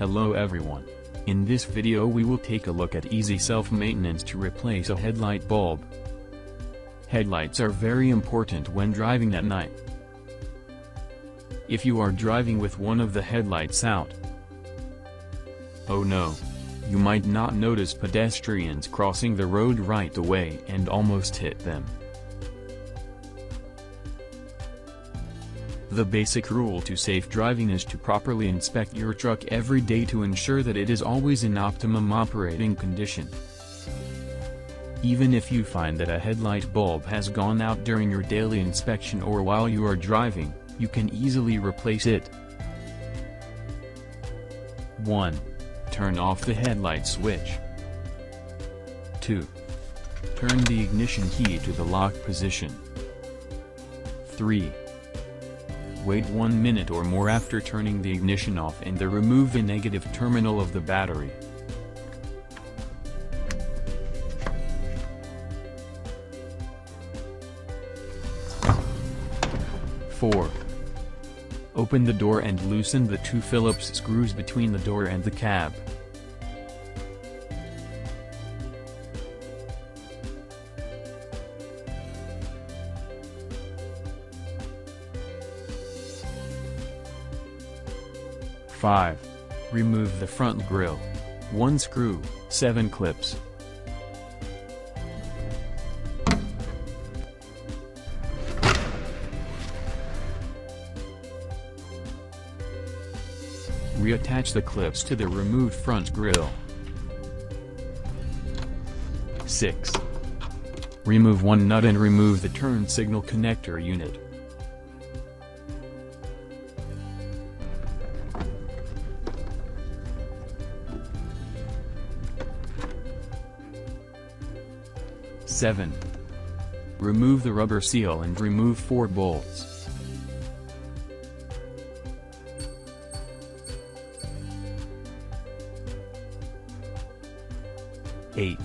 Hello everyone. In this video we will take a look at easy self-maintenance to replace a headlight bulb. Headlights are very important when driving at night. If you are driving with one of the headlights out, oh no! You might not notice pedestrians crossing the road right away and almost hit them. The basic rule to safe driving is to properly inspect your truck every day to ensure that it is always in optimum operating condition. Even if you find that a headlight bulb has gone out during your daily inspection or while you are driving, you can easily replace it. 1. Turn off the headlight switch. 2. Turn the ignition key to the lock position. 3. Wait 1 minute or more after turning the ignition off and then remove the negative terminal of the battery. 4. Open the door and loosen the 2 Phillips screws between the door and the cab. 5. Remove the front grille. 1 screw, 7 clips. 6. Reattach the clips to the removed front grille. 6. Remove 1 nut and remove the turn signal connector unit. 7. Remove the rubber seal and remove 4 bolts. 8.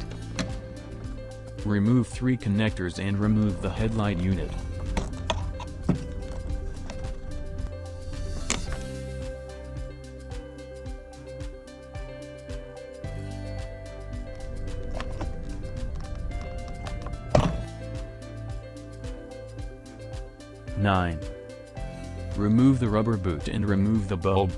Remove 3 connectors and remove the headlight unit. 9. Remove the rubber boot and remove the bulb.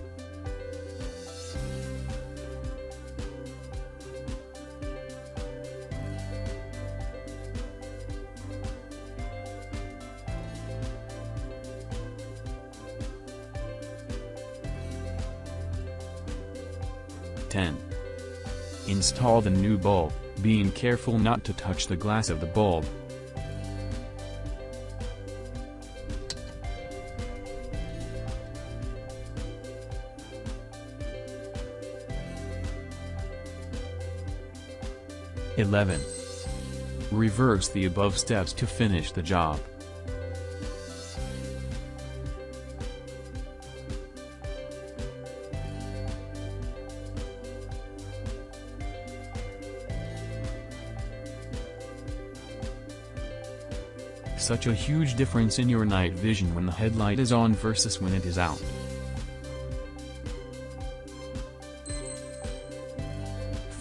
10. Install the new bulb, being careful not to touch the glass of the bulb. 11. Reverse the above steps to finish the job. 12. Such a huge difference in your night vision when the headlight is on versus when it is out.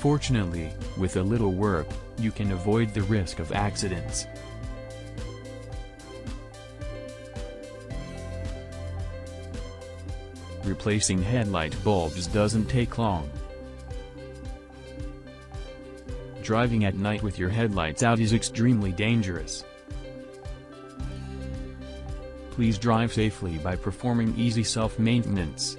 Fortunately, with a little work, you can avoid the risk of accidents. Replacing headlight bulbs doesn't take long. Driving at night with your headlights out is extremely dangerous. Please drive safely by performing easy self-maintenance.